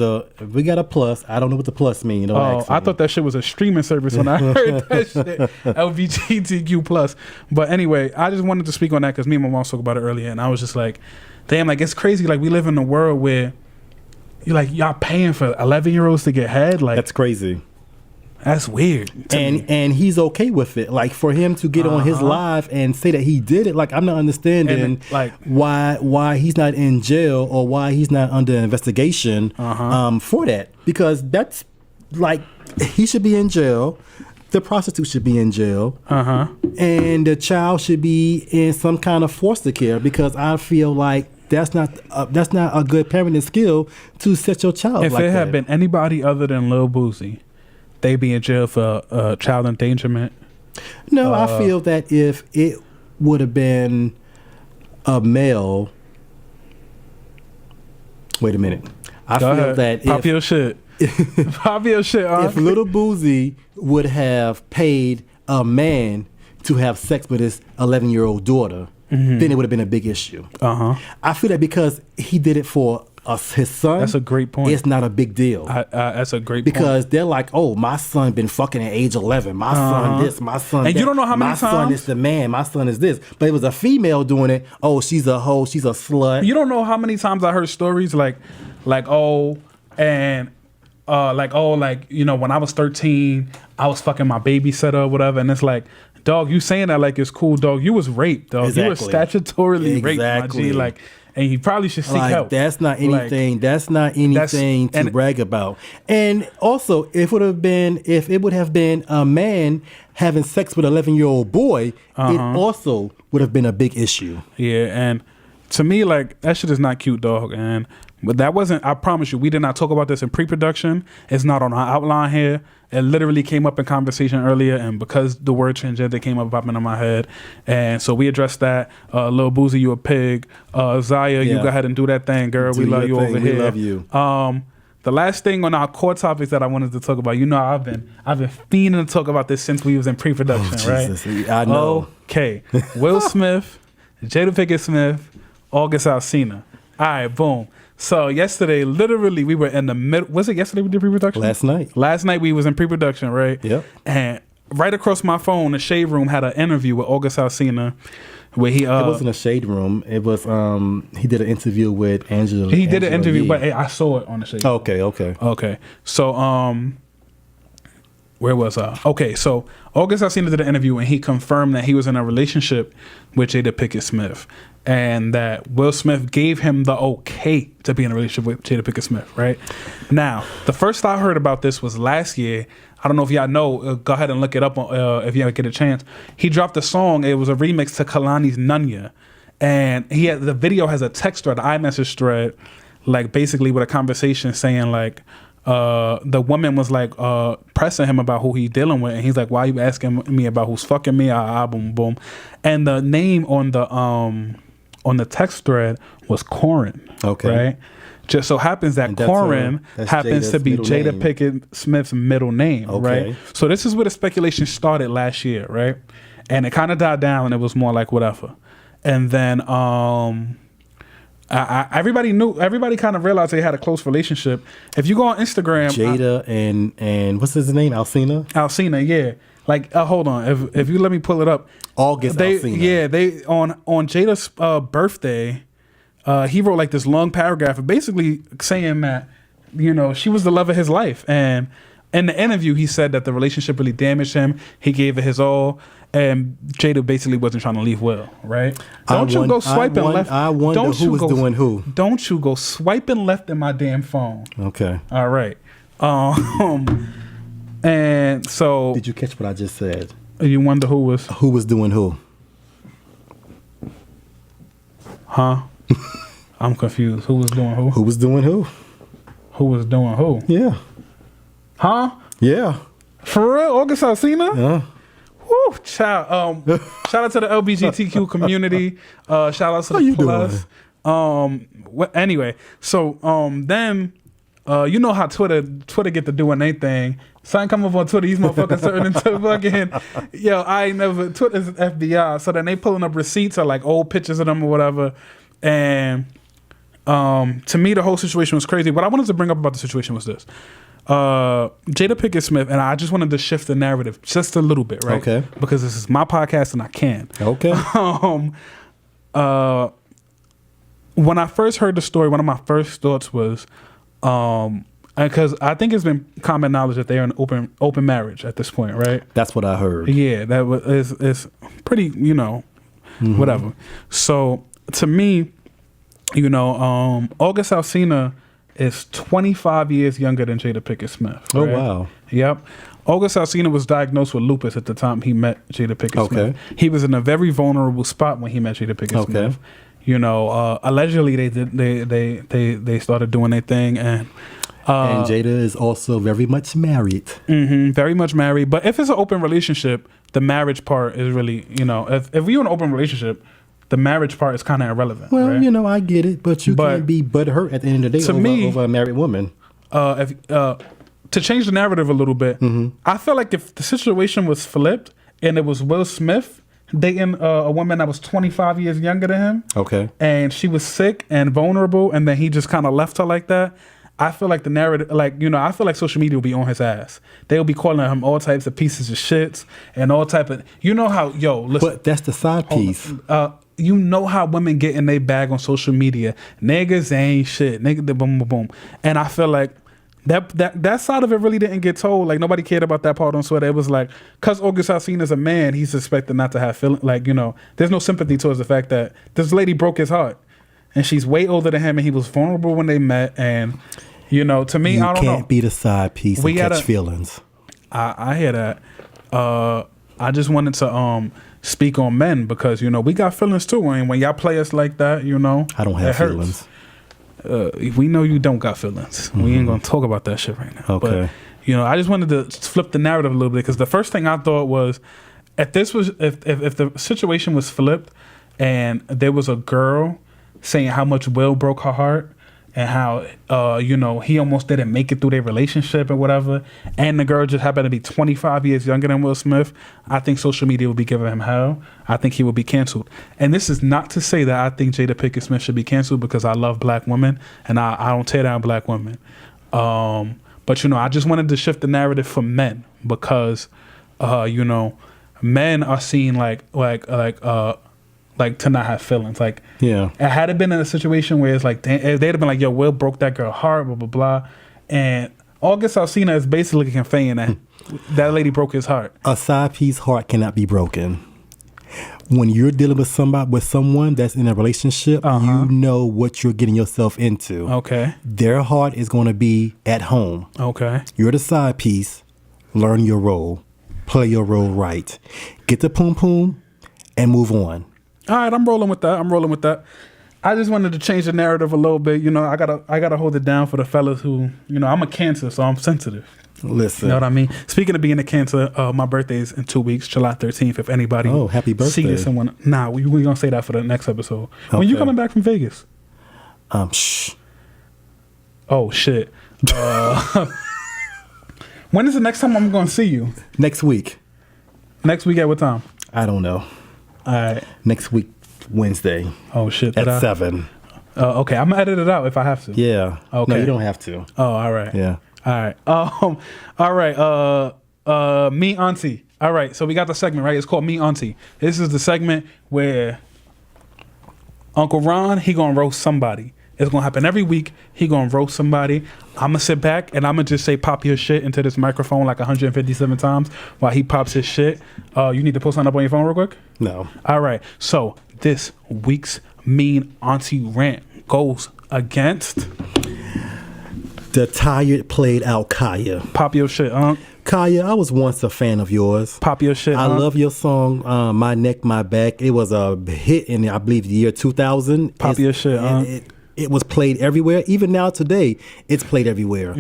we got a plus. I don't know what the plus means.
I thought that shit was a streaming service when I heard that shit. LGBTQ plus. But anyway, I just wanted to speak on that because me and my mom spoke about it earlier, and I was just like, damn, like it's crazy. Like we live in a world where y'all paying for 11-year-olds to get head. Like
that's crazy.
That's weird.
And he's okay with it. Like for him to get on his live and say that he did it, like I'm not understanding
like
why he's not in jail or why he's not under investigation for that. Because that's like he should be in jail. The prostitute should be in jail. And the child should be in some kind of foster care because I feel like that's not a good parenting skill to set your child
if
like that.
If it had been anybody other than Lil Boosie, they be in jail for child endangerment.
No, I feel that if it would have been a male. Wait a minute. I feel that
pop your shit. Pop your shit.
If Lil Boosie would have paid a man to have sex with his 11-year-old daughter, then it would have been a big issue. I feel that because he did it for his son.
That's a great point.
It's not a big deal.
That's a great point.
Because they're like, oh, my son been fucking at age 11. My son this, my son
and
that.
You don't know how many
my
times.
My son is the man. My son is this. But it was a female doing it. Oh, she's a hoe. She's a slut.
You don't know how many times I heard stories like when I was 13, I was fucking my babysitter or whatever. And it's like, dog, you saying that like it's cool, dog. You was raped, dog.
Exactly.
You were statutorily raped, my G. Like, and you probably should seek help.
That's not anything.
Like,
that's not anything to brag about. And also, if it would have been a man having sex with an 11-year-old boy, it also would have been a big issue.
Yeah, and to me, like that shit is not cute, dog. But that wasn't. I promise you, we did not talk about this in pre-production. It's not on our outline here. It literally came up in conversation earlier, and because the word transgender came up popping in my head, and so we addressed that. Lil Boosie, you a pig. Zaya, you go ahead and do that thing, girl. We love you over here.
We love you.
The last thing on our core topics that I wanted to talk about, I've been fiending to talk about this since we was in pre-production, right?
Jesus, I know.
Okay, Will Smith, Jada Pinkett Smith, August Alsina. All right, boom. So yesterday, literally, we were in the middle. Was it yesterday we did pre-production?
Last night
we was in pre-production, right?
Yep.
And right across my phone, the Shade Room had an interview with August Alsina, where he. It
wasn't a Shade Room. It was he did an interview with Angela.
He did an interview, but I saw it on the Shade Room.
Okay.
So where was I? Okay, so August Alsina did an interview and he confirmed that he was in a relationship with Jada Pinkett Smith. And that Will Smith gave him the okay to be in a relationship with Jada Pinkett Smith, right? Now, the first I heard about this was last year. I don't know if y'all know. Go ahead and look it up if you ever get a chance. He dropped a song. It was a remix to Kalani's Nunya. And the video has a text thread, an iMessage thread, like basically with a conversation saying like, the woman was like pressing him about who he's dealing with, and he's like, "Why are you asking me about who's fucking me?" Boom, boom. And the name on the text thread was Corin.
Okay.
Right? Just so happens that Corin happens to be Jada Pinkett Smith's middle name, right? So this is where the speculation started last year, right? And it kind of died down, and it was more like whatever. And then everybody kind of realized they had a close relationship. If you go on Instagram,
Jada and what's his name, Alsina,
yeah. Like, hold on, if you let me pull it up,
August Alsina.
Yeah, they on Jada's birthday, he wrote like this long paragraph, basically saying that she was the love of his life, and in the interview he said that the relationship really damaged him. He gave it his all, and Jada basically wasn't trying to leave well, right? Don't you go swiping left.
I wonder who was doing who.
Don't you go swiping left in my damn phone.
Okay.
All right. And so,
did you catch what I just said?
You wonder who was
doing who?
Huh? I'm confused. Who was doing who?
Who was doing who?
Who was doing who?
Yeah.
Huh?
Yeah.
For real? August Alsina?
Yeah.
Woo, child. Shout out to the LGBTQ community. Shout out to the plus. Anyway, so then you know how Twitter get to doing their thing. Something come up on Twitter, these motherfuckers turn into fucking I ain't never Twitter's FBI. So then they pulling up receipts or like old pictures of them or whatever. And to me the whole situation was crazy. What I wanted to bring up about the situation was this. Jada Pinkett Smith, and I just wanted to shift the narrative just a little bit, right?
Okay.
Because this is my podcast and I can.
Okay.
When I first heard the story, one of my first thoughts was, because I think it's been common knowledge that they're in open marriage at this point, right?
That's what I heard.
Yeah, that was is pretty, whatever. So to me, August Alsina is 25 years younger than Jada Pinkett Smith. Right?
Oh, wow.
Yep. August Alsina was diagnosed with lupus at the time he met Jada Pinkett Smith. He was in a very vulnerable spot when he met Jada Pinkett Smith. Allegedly they started doing their thing, and
Jada is also very much married.
Mm-hmm, very much married. But if it's an open relationship, the marriage part is really, if we're in an open relationship, the marriage part is kind of irrelevant.
Well,
right?
I get it, but you can't be butthurt at the end of the day over a married woman.
To change the narrative a little bit, I feel like if the situation was flipped and it was Will Smith dating a woman that was 25 years younger than him,
okay,
and she was sick and vulnerable, and then he just kind of left her like that, I feel like the narrative, I feel like social media will be on his ass. They'll be calling him all types of pieces of shits and all type of, listen.
But that's the side piece.
You know how women get in their bag on social media. Niggas ain't shit. Nigga, boom, boom, boom. And I feel like that side of it really didn't get told. Like, nobody cared about that part on Twitter. It was like, because August Alsina is a man, he's expected not to have feeling. There's no sympathy towards the fact that this lady broke his heart. And she's way older than him, and he was vulnerable when they met. And, to me, I don't know.
You can't be the side piece and catch feelings.
I hear that. I just wanted to speak on men because, we got feelings too. And when y'all play us like that,
I don't have feelings.
We know you don't got feelings. Mm-hmm. We ain't going to talk about that shit right now.
Okay.
But, I just wanted to flip the narrative a little bit because the first thing I thought was if the situation was flipped and there was a girl saying how much Will broke her heart and how, he almost didn't make it through their relationship or whatever, and the girl just happened to be 25 years younger than Will Smith, I think social media would be giving him hell. I think he would be canceled. And this is not to say that I think Jada Pinkett Smith should be canceled because I love black women and I don't tear down black women. But, I just wanted to shift the narrative for men because, men are seen like to not have feelings. Like,
yeah,
it had it been in a situation where it's like they'd have been like, yo, Will broke that girl heart, blah blah blah, and August Alsina is basically conveying that that lady broke his heart.
A side piece heart cannot be broken. When you're dealing with someone that's in a relationship, you know what you're getting yourself into.
Okay,
their heart is going to be at home. Okay, you're the side piece. Learn your role, play your role right, get the poom poom, and move on.
All right, I'm rolling with that. I just wanted to change the narrative a little bit. I gotta hold it down for the fellas who, I'm a Cancer, so I'm sensitive.
Listen,
you know what I mean? Speaking of being a Cancer, my birthday is in 2 weeks, July 13th. If anybody,
happy birthday!
See someone? Nah, we gonna say that for the next episode. Okay. When you coming back from Vegas?
Shh.
Oh shit. When is the next time I'm gonna see you?
Next week.
Next week at what time?
I don't know.
All right.
Next week, Wednesday.
Oh, shit.
At 7.
Okay. I'm going to edit it out if I have to.
Yeah.
Okay.
No, you don't have to.
Oh, all right.
Yeah.
All right. All right. Me, auntie. All All right, so we got the segment, right? It's called Me Auntie. This is the segment where Uncle Ron, he gonna roast somebody. It's gonna happen every week. He gonna roast somebody. I'm gonna sit back and I'm gonna just say pop your shit into this microphone like 157 times while he pops his shit. You need to pull something up on your phone real quick?
No.
All right, so this week's Mean Auntie rant goes against
The tired played out Kaya.
pop your shit,
Kaya, I was once a fan of yours.
Pop your shit.
I love your song, My Neck, My Back. It was a hit in, I believe, the year 2000.
Pop your shit,
It was played everywhere. Even now today, it's played everywhere.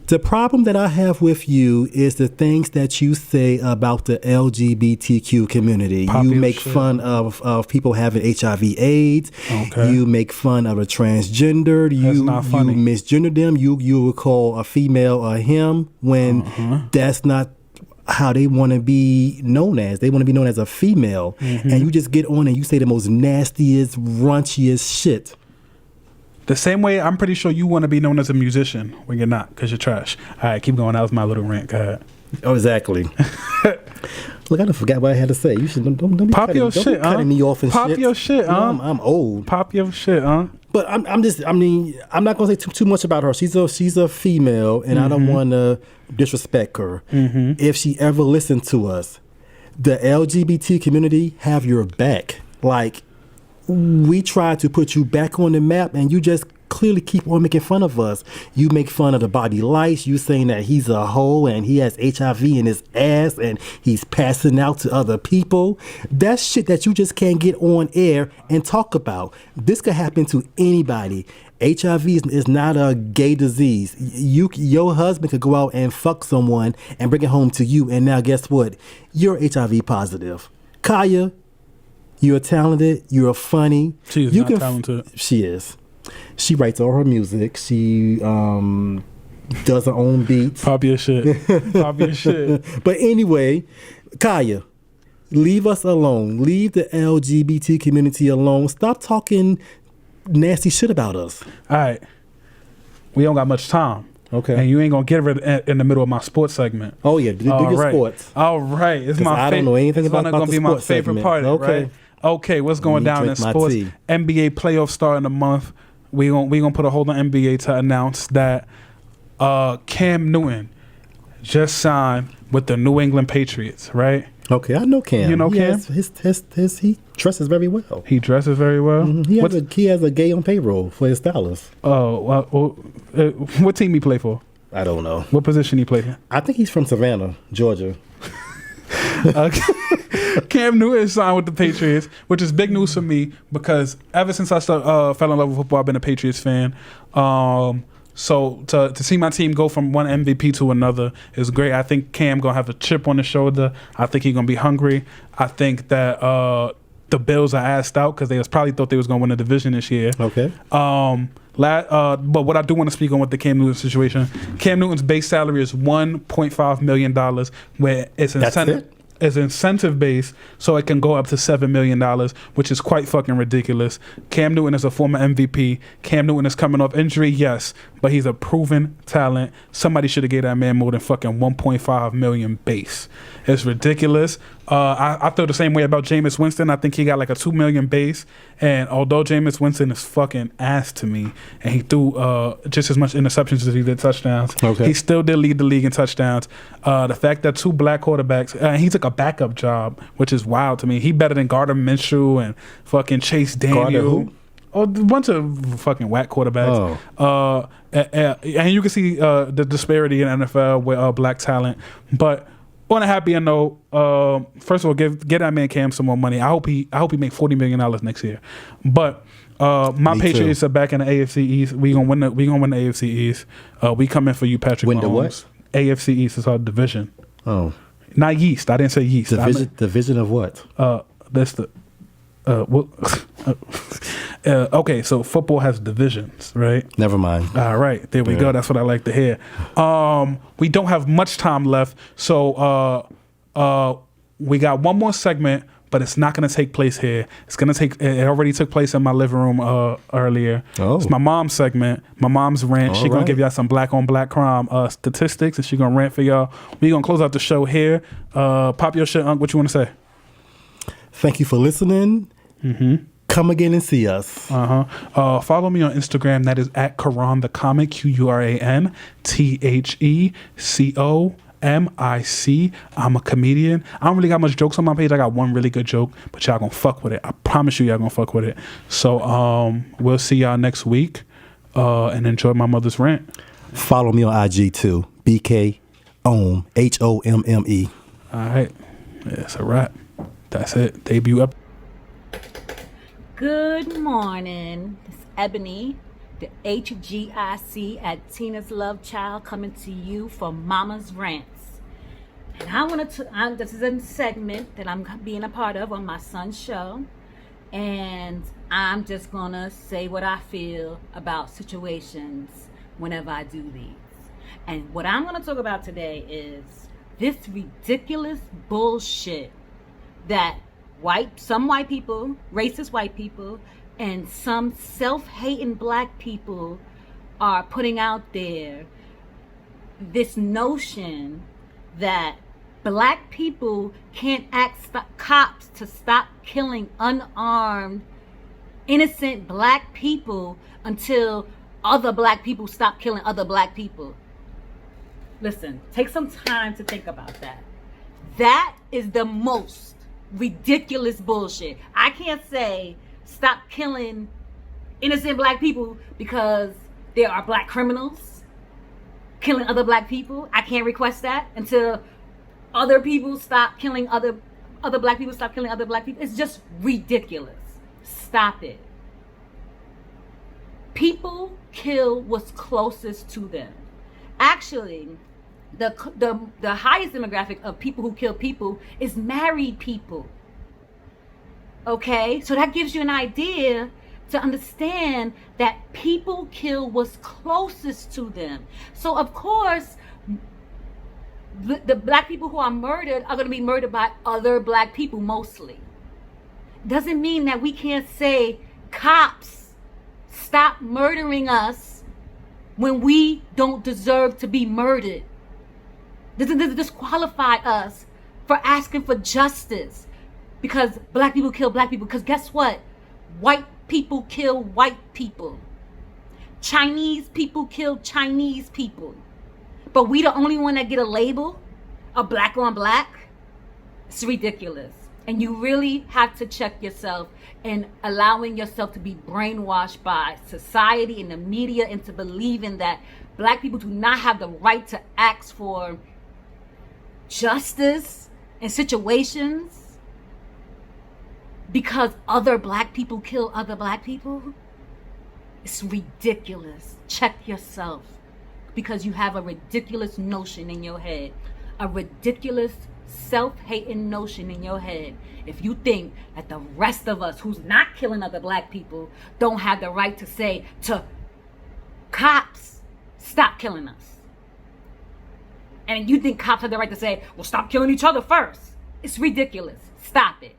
The problem that I have with you is the things that you say about the LGBTQ community.
Pop
you
your
make
shit.
fun of people having HIV/AIDS.
Okay.
You make fun of a transgender. You
not funny.
misgender them. You would call a female a him when that's not how they want to be known as. They want to be known as a female. And you just get on and you say the most nastiest, raunchiest shit.
The same way I'm pretty sure you want to be known as a musician when you're not, because you're trash. All right, keep going. That was my little rant. Go ahead.
Oh, exactly. Look, I done forgot what I had to say. You should don't be
Pop
cutting,
your
don't
shit,
be cutting me off and
Pop
shit.
your shit,
You know, I'm old.
Pop your shit,
But I'm not gonna say too much about her. She's a female, and I don't want to disrespect her. If she ever listened to us, the LGBT community have your back. Like, we try to put you back on the map, and you just clearly keep on making fun of us. You make fun of the Bobby Lights. You saying that he's a hoe and he has HIV in his ass and he's passing out to other people. That's shit that you just can't get on air and talk about. This could happen to anybody. HIV is not a gay disease. Your husband could go out and fuck someone and bring it home to you, and now guess what? You're HIV positive. Kaya, you're talented. You're funny.
She's not talented.
She is. She writes all her music. She does her own beats.
Pop your shit. Pop your shit.
But anyway, Kaya, leave us alone. Leave the LGBT community alone. Stop talking nasty shit about us.
All right. We don't got much time.
Okay.
And you ain't going to get it in the middle of my sports segment.
Oh, yeah. Do your
right.
sports.
All right. It's
'Cause
my
I don't know anything
it's
about
gonna
the
be my
sports
favorite
segment.
part.
Okay.
Right? Okay, what's going down in
drink my
sports?
tea.
NBA playoffs start in a month. We gonna put a hold on NBA to announce that Cam Newton just signed with the New England Patriots, right?
Okay, I know Cam.
You know Cam?
He dresses very well.
He dresses very well.
He has a gay on payroll for his stylist.
What team he play for?
I don't know.
What position he play for?
I think he's from Savannah, Georgia.
Cam Newton signed with the Patriots, which is big news for me because ever since I fell in love with football, I've been a Patriots fan. So to see my team go from one MVP to another is great. I think Cam gonna have a chip on his shoulder. I think he's gonna be hungry. I think that the Bills are asked out because they probably thought they was gonna win the division this year.
Okay.
But what I do want to speak on with the Cam Newton situation, Cam Newton's base salary is $1.5 million, where it's incentive based, so it can go up to $7 million, which is quite fucking ridiculous. Cam Newton is a former MVP. Cam Newton is coming off injury, yes, but he's a proven talent. Somebody should have gave that man more than fucking 1.5 million base. It's ridiculous. I feel the same way about Jameis Winston. I think he got like a 2 million base, and although Jameis Winston is fucking ass to me, and he threw just as much interceptions as he did touchdowns, he still did lead the league in touchdowns. The fact that two black quarterbacks, he took a backup job, which is wild to me. He better than Gardner Minshew and fucking Chase Daniel.
Gardner who?
Oh, a bunch of fucking whack quarterbacks. And you can see the disparity in NFL with black talent. But on a happier note, first of all, give that man Cam some more money. I hope he make $40 million next year. But my Patriots are back in the AFC East. We gonna win the AFC East. We coming for you, Patrick
Win
Mahomes.
the what?
AFC East is our division.
Oh,
not yeast. I didn't say yeast.
Division of what?
That's the. Okay, so football has divisions, right?
Never mind.
All right, there we go. That's what I like to hear. We don't have much time left, so we got one more segment but it's not going to take place here. It already took place in my living room earlier.
Oh.
It's my mom's segment, my mom's rant. She's going to give y'all some black on black crime statistics, and she's going to rant for y'all. We're going to close out the show here. Pop your shit, Unc. What you want to say?
Thank you for listening. Come again and see us.
Follow me on Instagram. That is at Quran the Comic, QURANTHECOMIC. I'm a comedian. I don't really got much jokes on my page. I got one really good joke, but y'all gonna fuck with it. I promise you, y'all gonna fuck with it. So we'll see y'all next week, and enjoy my mother's rant.
Follow me on IG too. BK Home, HOMME.
All right, it's a wrap. That's it. Debut up.
Good morning. It's Ebony, the HGIC at Tina's Love Child, coming to you for Mama's Rants. And I want to, this is a segment that I'm being a part of on my son's show. And I'm just going to say what I feel about situations whenever I do these. And what I'm going to talk about today is this ridiculous bullshit that some white people, racist white people, and some self-hating black people are putting out there. This notion that black people can't ask cops to stop killing unarmed, innocent black people until other black people stop killing other black people. Listen, take some time to think about that. That is the most ridiculous bullshit. I can't say stop killing innocent black people because there are black criminals killing other black people. I can't request that until other people stop killing other black people, stop killing other black people. It's just ridiculous. Stop it. People kill what's closest to them. Actually, the highest demographic of people who kill people is married people. Okay? So that gives you an idea to understand that people kill what's closest to them. So of course, the black people who are murdered are going to be murdered by other black people mostly. Doesn't mean that we can't say, cops, stop murdering us when we don't deserve to be murdered. Doesn't disqualify us for asking for justice because black people kill black people. Because guess what? White people kill white people. Chinese people kill Chinese people. But we the only one that get a label of black on black? It's ridiculous. And you really have to check yourself and allowing yourself to be brainwashed by society and the media into believing that black people do not have the right to ask for justice in situations because other black people kill other black people. It's ridiculous. Check yourself, because you have a ridiculous notion in your head, a ridiculous self-hating notion in your head. If you think that the rest of us who's not killing other black people don't have the right to say to cops, stop killing us. And you think cops have the right to say, well, stop killing each other first. It's ridiculous. Stop it.